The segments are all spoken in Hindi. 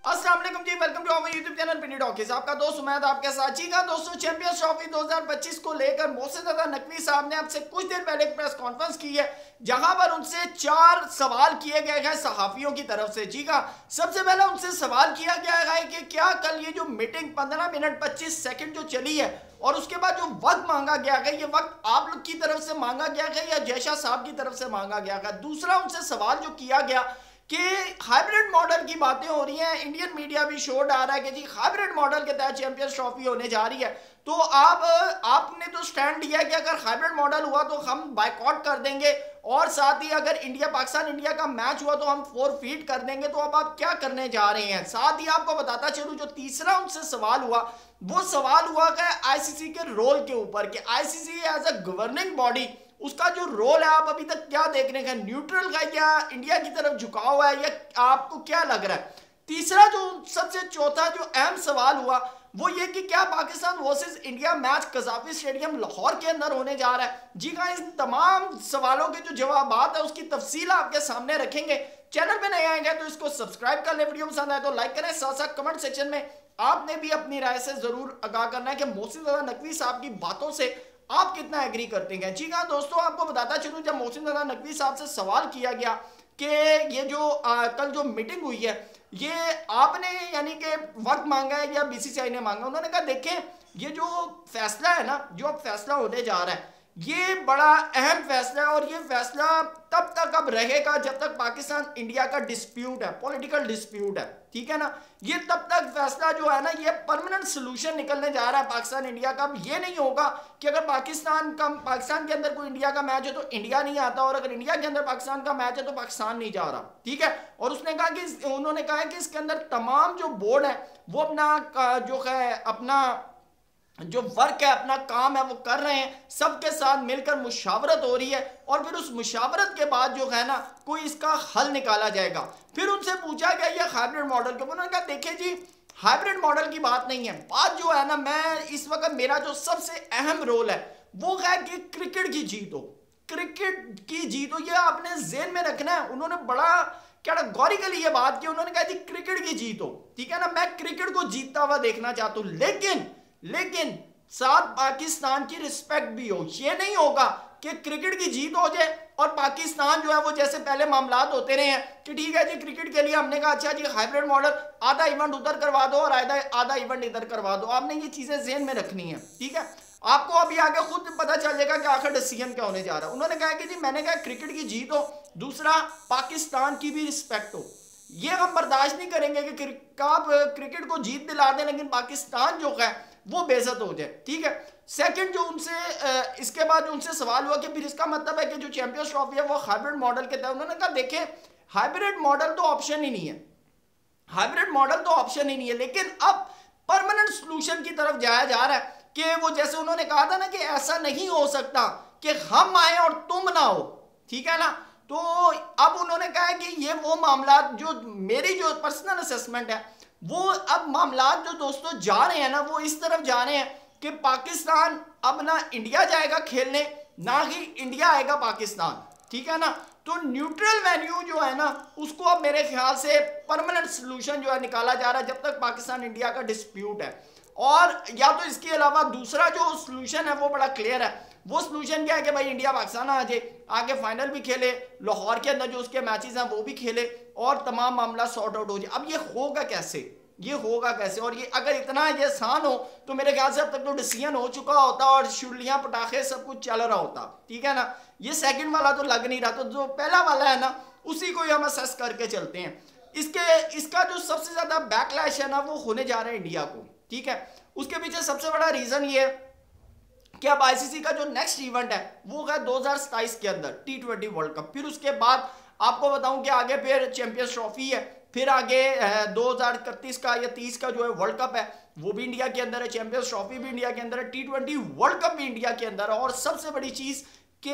अस्सलाम वालेकुम जी, welcome to our YouTube channel Pini talkies. आपका दोस्त उमैद आपके साथ। जी का दोस्तों, चैंपियंस ट्रॉफी 2025 को लेकर मोहसिन रजा नकवी साहब ने आपसे कुछ देर पहले एक प्रेस कॉन्फ्रेंस की है, जहां पर उनसे 4 सवाल किए गए हैं सहाफियों की तरफ से। जी का सबसे पहले उनसे सवाल किया गया है कि क्या कल ये जो मीटिंग 15 मिनट 25 सेकंड जो चली है और उसके बाद जो वक्त मांगा गया है, ये वक्त आप लोग की तरफ से मांगा गया है या जयशाह साहब की तरफ से मांगा गया है? दूसरा उनसे सवाल जो किया गया कि हाइब्रिड मॉडल की बातें हो रही हैं, इंडियन मीडिया भी शो डाल रहा है कि जी हाइब्रिड मॉडल के तहत चैंपियंस ट्रॉफी होने जा रही है, तो आपने तो स्टैंड लिया कि अगर हाइब्रिड मॉडल हुआ तो हम बायकॉट कर देंगे और साथ ही अगर इंडिया पाकिस्तान इंडिया का मैच हुआ तो हम फोरफीट कर देंगे। तो अब आप क्या करने जा रहे हैं? साथ ही आपको बताता चलूं, जो तीसरा उनसे सवाल हुआ वो सवाल हुआ कि आईसीसी के रोल के ऊपर, कि ICC as a governing body उसका जो रोल है आप अभी तक क्या देख रहे हैं, न्यूट्रल का या इंडिया की तरफ झुका हुआ है, या आपको क्या लग रहा है? तीसरा जो सबसे चौथा जो अहम सवाल हुआ वो ये कि क्या Pakistan versus India match Gaddafi stadium Lahore के अंदर होने जा रहा है? जी हाँ, इन तमाम सवालों के जो जवाब है उसकी तफसील आपके सामने रखेंगे। चैनल पे नए आएंगे तो इसको सब्सक्राइब कर ले, वीडियो पसंद आए तो लाइक करें, साथ साथ कमेंट सेक्शन में आपने भी अपनी राय से जरूर आगाह करना है कि मोहसिन रजा नकवी साहब की बातों से आप कितना एग्री करते हैं। जी हाँ दोस्तों, आपको बताता चलूं, जब मोहसिन रजा नकवी साहब से सवाल किया गया कि ये जो कल जो मीटिंग हुई है ये आपने यानी कि वक्त मांगा है या बीसीसीआई ने मांगा, उन्होंने कहा देखें ये जो फैसला है ना, जो अब फैसला होने जा रहा है ये बड़ा अहम फैसला है और ये फैसला तब तक अब रहेगा जब तक पाकिस्तान इंडिया का डिस्प्यूट है, पॉलिटिकल डिस्प्यूट है, ठीक है ना। ये तब तक फैसला जो है ना ये परमानेंट सोल्यूशन निकलने जा रहा है पाकिस्तान इंडिया का। अब ये नहीं होगा कि अगर पाकिस्तान के अंदर कोई इंडिया का मैच है तो इंडिया नहीं आता और अगर इंडिया के अंदर पाकिस्तान का मैच है तो पाकिस्तान नहीं जा रहा, ठीक है। और उन्होंने कहा कि इसके अंदर तमाम जो बोर्ड है वो अपना जो है अपना जो वर्क है, अपना काम है वो कर रहे हैं, सबके साथ मिलकर मुशावरत हो रही है और फिर उस मुशावरत के बाद जो है ना कोई इसका हल निकाला जाएगा। फिर उनसे पूछा गया ये हाइब्रिड मॉडल के, उन्होंने कहा देखिए जी हाइब्रिड मॉडल की बात नहीं है, बात जो है ना मैं इस वक्त मेरा जो सबसे अहम रोल है वो है कि क्रिकेट की जीत हो, क्रिकेट की जीत हो, ये आपने जेहन में रखना है। उन्होंने बड़ा कैटेगोरिकली ये बात की, उन्होंने कहा जी क्रिकेट की जीत हो, ठीक है ना, मैं क्रिकेट को जीतता हुआ देखना चाहता हूं, लेकिन साथ पाकिस्तान की रिस्पेक्ट भी हो। ये नहीं होगा कि क्रिकेट की जीत हो जाए और पाकिस्तान जो है वो जैसे पहले मामलात होते रहे हैं कि ठीक है जी क्रिकेट के लिए हमने कहा अच्छा जी हाइब्रिड मॉडल, आधा इवेंट उधर करवा दो और आधा इवेंट इधर करवा दो। आपने ये चीजें ज़हन में रखनी है, ठीक है। आपको अभी आगे खुद पता चल जाएगा कि आखिर डिसीजन क्या होने जा रहा है। उन्होंने कहा कि जी मैंने कहा क्रिकेट की जीत हो, दूसरा पाकिस्तान की भी रिस्पेक्ट हो। ये हम बर्दाश्त नहीं करेंगे कि आप क्रिकेट को जीत दिला दें लेकिन पाकिस्तान जो है वो बेइज्जत हो जाए, ठीक है। सेकंड जो उनसे इसके बाद जो उनसे सवाल हुआ कि फिर इसका मतलब है कि जो चैंपियंस ट्रॉफी है वो हाइब्रिड मॉडल के तहत, उन्होंने कहा देखें हाइब्रिड मॉडल तो ऑप्शन ही नहीं है, हाइब्रिड मॉडल तो ऑप्शन ही नहीं है, लेकिन अब परमानेंट सोल्यूशन की तरफ जाया जा रहा है कि वो जैसे उन्होंने कहा था ना कि ऐसा नहीं हो सकता कि हम आए और तुम ना हो, ठीक है ना। तो अब उन्होंने कहा है कि ये वो मामला जो मेरी जो पर्सनल असेसमेंट है वो अब मामला जो दोस्तों जा रहे हैं ना वो इस तरफ जा रहे हैं कि पाकिस्तान अब ना इंडिया जाएगा खेलने ना ही इंडिया आएगा पाकिस्तान, ठीक है ना। तो न्यूट्रल वेन्यू जो है ना उसको अब मेरे ख्याल से परमानेंट सोल्यूशन जो है निकाला जा रहा है जब तक पाकिस्तान इंडिया का डिस्प्यूट है। और या तो इसके अलावा दूसरा जो सोल्यूशन है वो बड़ा क्लियर है, वो सोल्यूशन क्या है कि भाई इंडिया पाकिस्तान आ जाए, आगे फाइनल भी खेले, लाहौर के अंदर जो उसके मैचेस हैं वो भी खेले और तमाम मामला सॉर्ट आउट हो जाए। अब ये होगा कैसे, ये होगा कैसे? और ये अगर इतना ये आसान हो तो मेरे ख्याल से अब तक तो डिसीजन हो चुका होता और शुलियां पटाखे सब कुछ चल रहा होता, ठीक है ना। ये सेकंड वाला तो लग नहीं रहा, तो जो पहला वाला है ना उसी को ही हम असेस करके चलते हैं। इसका जो सबसे ज्यादा बैकलैश है ना वो होने जा रहा है इंडिया को, ठीक है। उसके पीछे सबसे बड़ा रीजन ये है कि अब आईसीसी का जो नेक्स्ट इवेंट है वो है 2027 के अंदर T20 वर्ल्ड कप। फिर उसके बाद आपको बताऊं कि आगे फिर चैंपियंस ट्रॉफी है, फिर आगे 2031 का या 30 का जो है वर्ल्ड कप है वो भी इंडिया के अंदर है, चैंपियंस ट्रॉफी भी इंडिया के अंदर है, T20 वर्ल्ड कप भी इंडिया के अंदर है। और सबसे बड़ी चीज कि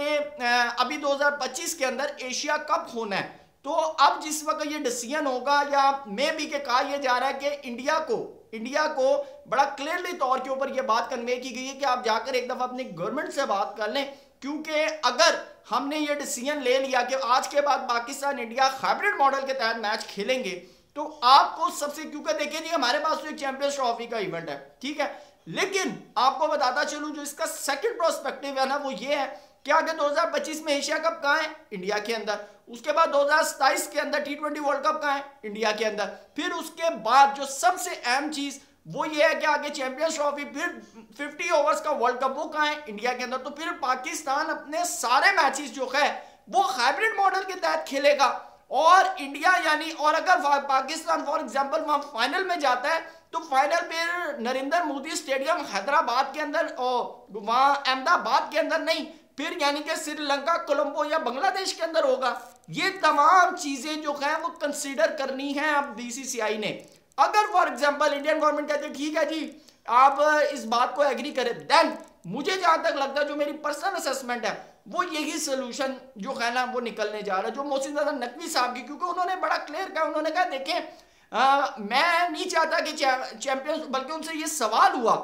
अभी 2025 के अंदर एशिया कप होना है। तो अब जिस वक्त ये डिसीजन होगा या मे बी के कहा यह जा रहा है कि इंडिया को बड़ा क्लियरली तौर के ऊपर यह बात कन्वे की गई है कि आप जाकर एक दफा अपनी गवर्नमेंट से बात कर लें, क्योंकि अगर हमने ये डिसीजन ले लिया कि आज के बाद पाकिस्तान इंडिया हाइब्रिड मॉडल के तहत मैच खेलेंगे तो आपको सबसे, क्योंकि देखिए जी हमारे पास तो एक चैंपियंस ट्रॉफी का इवेंट है, ठीक है, लेकिन आपको बताता चलूं जो इसका सेकंड प्रोस्पेक्टिव है ना वो ये है कि आगे 2025 में एशिया कप कहाँ है, इंडिया के अंदर। उसके बाद 2027 के अंदर T20 वर्ल्ड कप कहाँ है, इंडिया के अंदर। फिर उसके बाद जो सबसे अहम चीज वो ये है कि आगे चैंपियंस ट्रॉफी, फिर 50 ओवर्स का वर्ल्ड कप वो कहाँ है, इंडिया के अंदर। तो फिर पाकिस्तान अपने सारे मैचेस जो है वो हाइब्रिड मॉडल के तहत खेलेगा, और इंडिया यानी, और अगर पाकिस्तान फॉर एग्जांपल वहां फाइनल में जाता है तो फाइनल फिर नरेंद्र मोदी स्टेडियम हैदराबाद के अंदर और वहां अहमदाबाद के अंदर नहीं, फिर यानी कि श्रीलंका, कोलंबो या बांग्लादेश के अंदर होगा। ये तमाम चीजें जो है वो कंसीडर करनी है अब बीसीसीआई ने। अगर फॉर एग्जांपल इंडियन गवर्नमेंट कहते हैं ठीक है जी आप इस बात को एग्री करें, देन मुझे जहां तक लगता है जो मेरी पर्सनल असेसमेंट है वो यही सोल्यूशन जो है ना वो निकलने जा रहा है, जो मोहसिन रजा नकवी साहब की, क्योंकि उन्होंने बड़ा क्लियर कहा, उन्होंने कहा देखें मैं नहीं चाहता कि चैंपियंस, बल्कि उनसे ये सवाल हुआ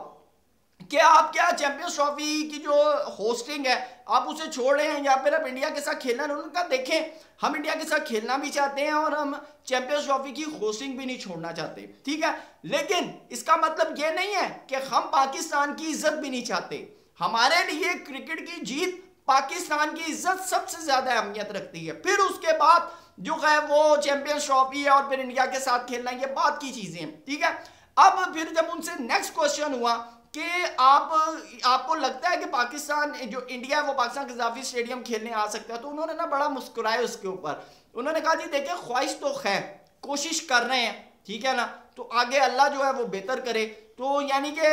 कि आप क्या चैंपियंस ट्रॉफी की जो होस्टिंग है आप उसे छोड़ रहे हैं या फिर आप इंडिया के साथ खेलना। उन्होंने कहा देखें हम इंडिया के साथ खेलना भी चाहते हैं और हम चैंपियंस ट्रॉफी की होस्टिंग भी नहीं छोड़ना चाहते, ठीक है, लेकिन इसका मतलब ये नहीं है कि हम पाकिस्तान की इज्जत भी नहीं चाहते। हमारे लिए क्रिकेट की जीत, पाकिस्तान की इज्जत सबसे ज्यादा अहमियत रखती है, फिर उसके बाद जो है वो चैंपियंस ट्रॉफी है और फिर इंडिया के साथ खेलना, ये बात की चीजें हैं, ठीक है। अब फिर जब उनसे नेक्स्ट क्वेश्चन हुआ कि आपको लगता है कि पाकिस्तान जो इंडिया है वो पाकिस्तान के जाफी स्टेडियम खेलने आ सकता है, तो उन्होंने ना बड़ा मुस्कुराए उसके ऊपर। उन्होंने कहा जी देखिए ख्वाहिश तो है, कोशिश कर रहे हैं, ठीक है ना, तो आगे अल्लाह जो है वो बेहतर करे। तो यानी कि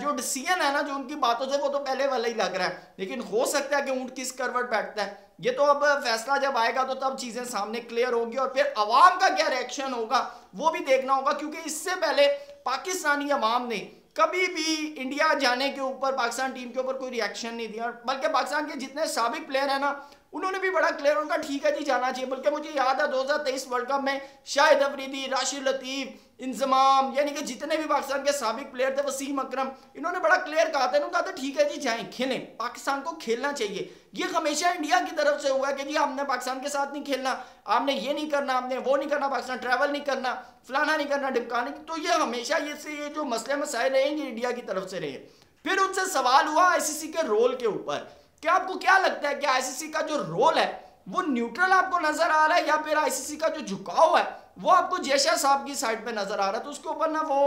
जो डिसीजन है ना जो उनकी बातों से वो तो पहले वाला ही लग रहा है, लेकिन हो सकता है कि ऊंट किस करवट बैठता है ये तो अब फैसला जब आएगा तो तब चीजें सामने क्लियर होगी, और फिर अवाम का क्या रिएक्शन होगा वो भी देखना होगा, क्योंकि इससे पहले पाकिस्तानी अवाम ने कभी भी इंडिया जाने के ऊपर, पाकिस्तान टीम के ऊपर कोई रिएक्शन नहीं दिया, बल्कि पाकिस्तान के जितने साबिक प्लेयर हैं ना उन्होंने भी बड़ा क्लियर, उनका ठीक है जी जाना चाहिए। बल्कि मुझे याद है 2023 वर्ल्ड कप में शाहिद अफरीदी, राशिद लतीफ, इंजमाम, यानी कि जितने भी पाकिस्तान के साबिक प्लेयर थे, वसीम अकरम, इन्होंने बड़ा क्लियर कहा था, कहा था ठीक है जी जाएं खेलें, पाकिस्तान को खेलना चाहिए। ये हमेशा इंडिया की तरफ से हुआ है कि जी हमने पाकिस्तान के साथ नहीं खेलना, आपने ये नहीं करना, आपने वो नहीं करना, पाकिस्तान ट्रैवल नहीं करना, फलाना नहीं करना, ढिमकाना नहीं। तो ये हमेशा ये जो मसले मसाइल रहेंगे इंडिया की तरफ से रहे। फिर उनसे सवाल हुआ आईसीसी के रोल के ऊपर कि आपको क्या लगता है कि आईसीसी का जो रोल है वो न्यूट्रल आपको नजर आ रहा है या फिर आईसीसी का जो झुकाव है वो आपको जयशा साहब की साइड पे नजर आ रहा है। तो उसके ऊपर ना वो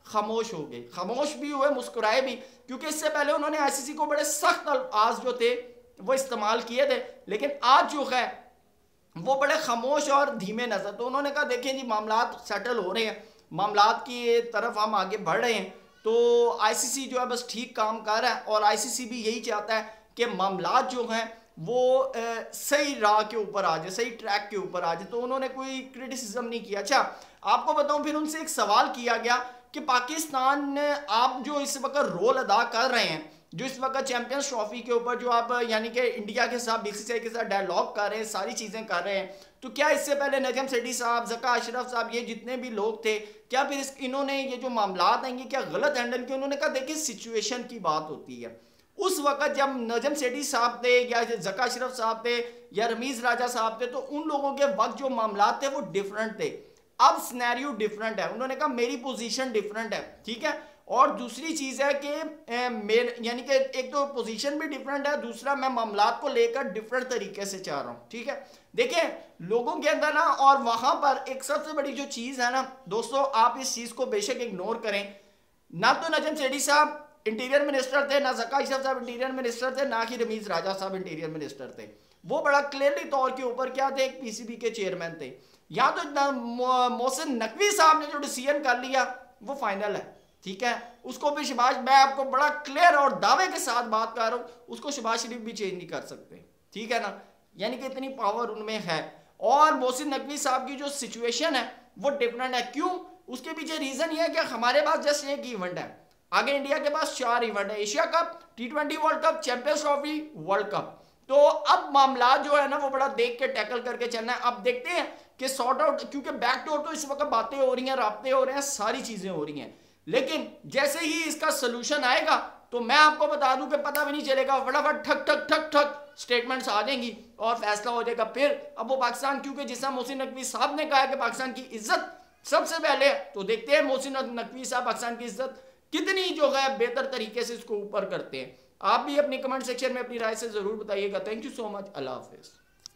खामोश हो गए, खामोश भी हुए, मुस्कुराए भी, क्योंकि इससे पहले उन्होंने आईसीसी को बड़े सख्त अल्फाज जो थे वो इस्तेमाल किए थे, लेकिन आज जो है वो बड़े खामोश और धीमे नजर। तो उन्होंने कहा देखें जी मामलात सेटल हो रहे हैं, मामलात की तरफ हम आगे बढ़ रहे हैं, तो आईसीसी जो है बस ठीक काम कर रहा है, और आईसीसी भी यही चाहता है कि मामलात जो हैं वो सही राह के ऊपर आ जाए, सही ट्रैक के ऊपर आ जाए। तो उन्होंने कोई क्रिटिसिज्म नहीं किया। अच्छा आपको बताऊं, फिर उनसे एक सवाल किया गया कि पाकिस्तान ने आप जो इस वक्त रोल अदा कर रहे हैं, जो इस वक्त चैंपियंस ट्रॉफी के ऊपर जो आप यानी कि इंडिया के साथ बीसीसीआई के साथ डायलॉग कर रहे हैं, सारी चीज़ें कर रहे हैं, तो क्या इससे पहले नजम सेठी साहब, जका अशरफ साहब, ये जितने भी लोग थे, क्या फिर इन्होंने ये जो मामलात आएंगे क्या गलत हैंडल किए? उन्होंने कहा देखिए सिचुएशन की बात होती है। उस वक्त जब नजम सेठी साहब थे या जका अशरफ साहब थे या रमीज राजा साहब थे, तो उन लोगों के वक्त जो मामलात थे वो डिफरेंट थे। अब सिनेरियो डिफरेंट है। उन्होंने कहा मेरी पोजीशन डिफरेंट है, ठीक है, और दूसरी चीज है कि यानी कि एक तो पोजीशन भी डिफरेंट है, दूसरा मैं मामलात को लेकर डिफरेंट तरीके से चाह रहा हूं, ठीक है। देखिए लोगों के अंदर ना, और वहां पर एक सबसे बड़ी जो चीज है ना दोस्तों, आप इस चीज को बेशक इग्नोर करें, ना तो नजम सेठी साहब इंटीरियर मिनिस्टर थे, ना जका अशरफ साहब इंटीरियर मिनिस्टर थे, ना ही रमीज राजा साहब इंटीरियर मिनिस्टर थे। वो बड़ा क्लियरली तौर के ऊपर क्या थे, एक पीसीबी के चेयरमैन थे। यहाँ तो मोहसिन नकवी साहब ने जो डिसीजन कर लिया वो फाइनल है, ठीक है। उसको भी शहबाज, मैं आपको बड़ा क्लियर और दावे के साथ बात कर रहा हूँ, उसको शहबाज शरीफ भी चेंज नहीं कर सकते, ठीक है ना, यानी कि इतनी पावर उनमें है। और मोहसिन नकवी साहब की जो सिचुएशन है वो डिफरेंट है। क्यों? उसके पीछे रीजन ये है कि हमारे पास जस्ट एक इवेंट है, आगे इंडिया के पास 4 इवेंट है, Asia cup, T20 world cup, champions trophy, world cup. तो अब मामला जो है ना वो बड़ा देख के टैकल करके चलना है। अब देखते हैं कि सॉर्ट आउट, क्योंकि बैक डोर तो इस वक्त बातें हो रही हैं, राब्ते हो रहे हैं, सारी चीजें हो रही हैं, लेकिन जैसे ही इसका सोल्यूशन आएगा तो मैं आपको बता दूं कि पता भी नहीं चलेगा, फटाफट ठक ठक ठक ठक स्टेटमेंट्स आ जाएंगी और फैसला हो जाएगा। फिर अब वो पाकिस्तान, क्योंकि जिस मोहसिन नकवी साहब ने कहा कि पाकिस्तान की इज्जत सबसे पहले तो देखते हैं मोहसिन नकवी साहब पाकिस्तान की इज्जत कितनी जो है बेहतर तरीके से इसको ऊपर करते हैं। आप भी अपनी कमेंट सेक्शन में अपनी राय से जरूर बताइएगा। Thank you so much. Allah Hafiz.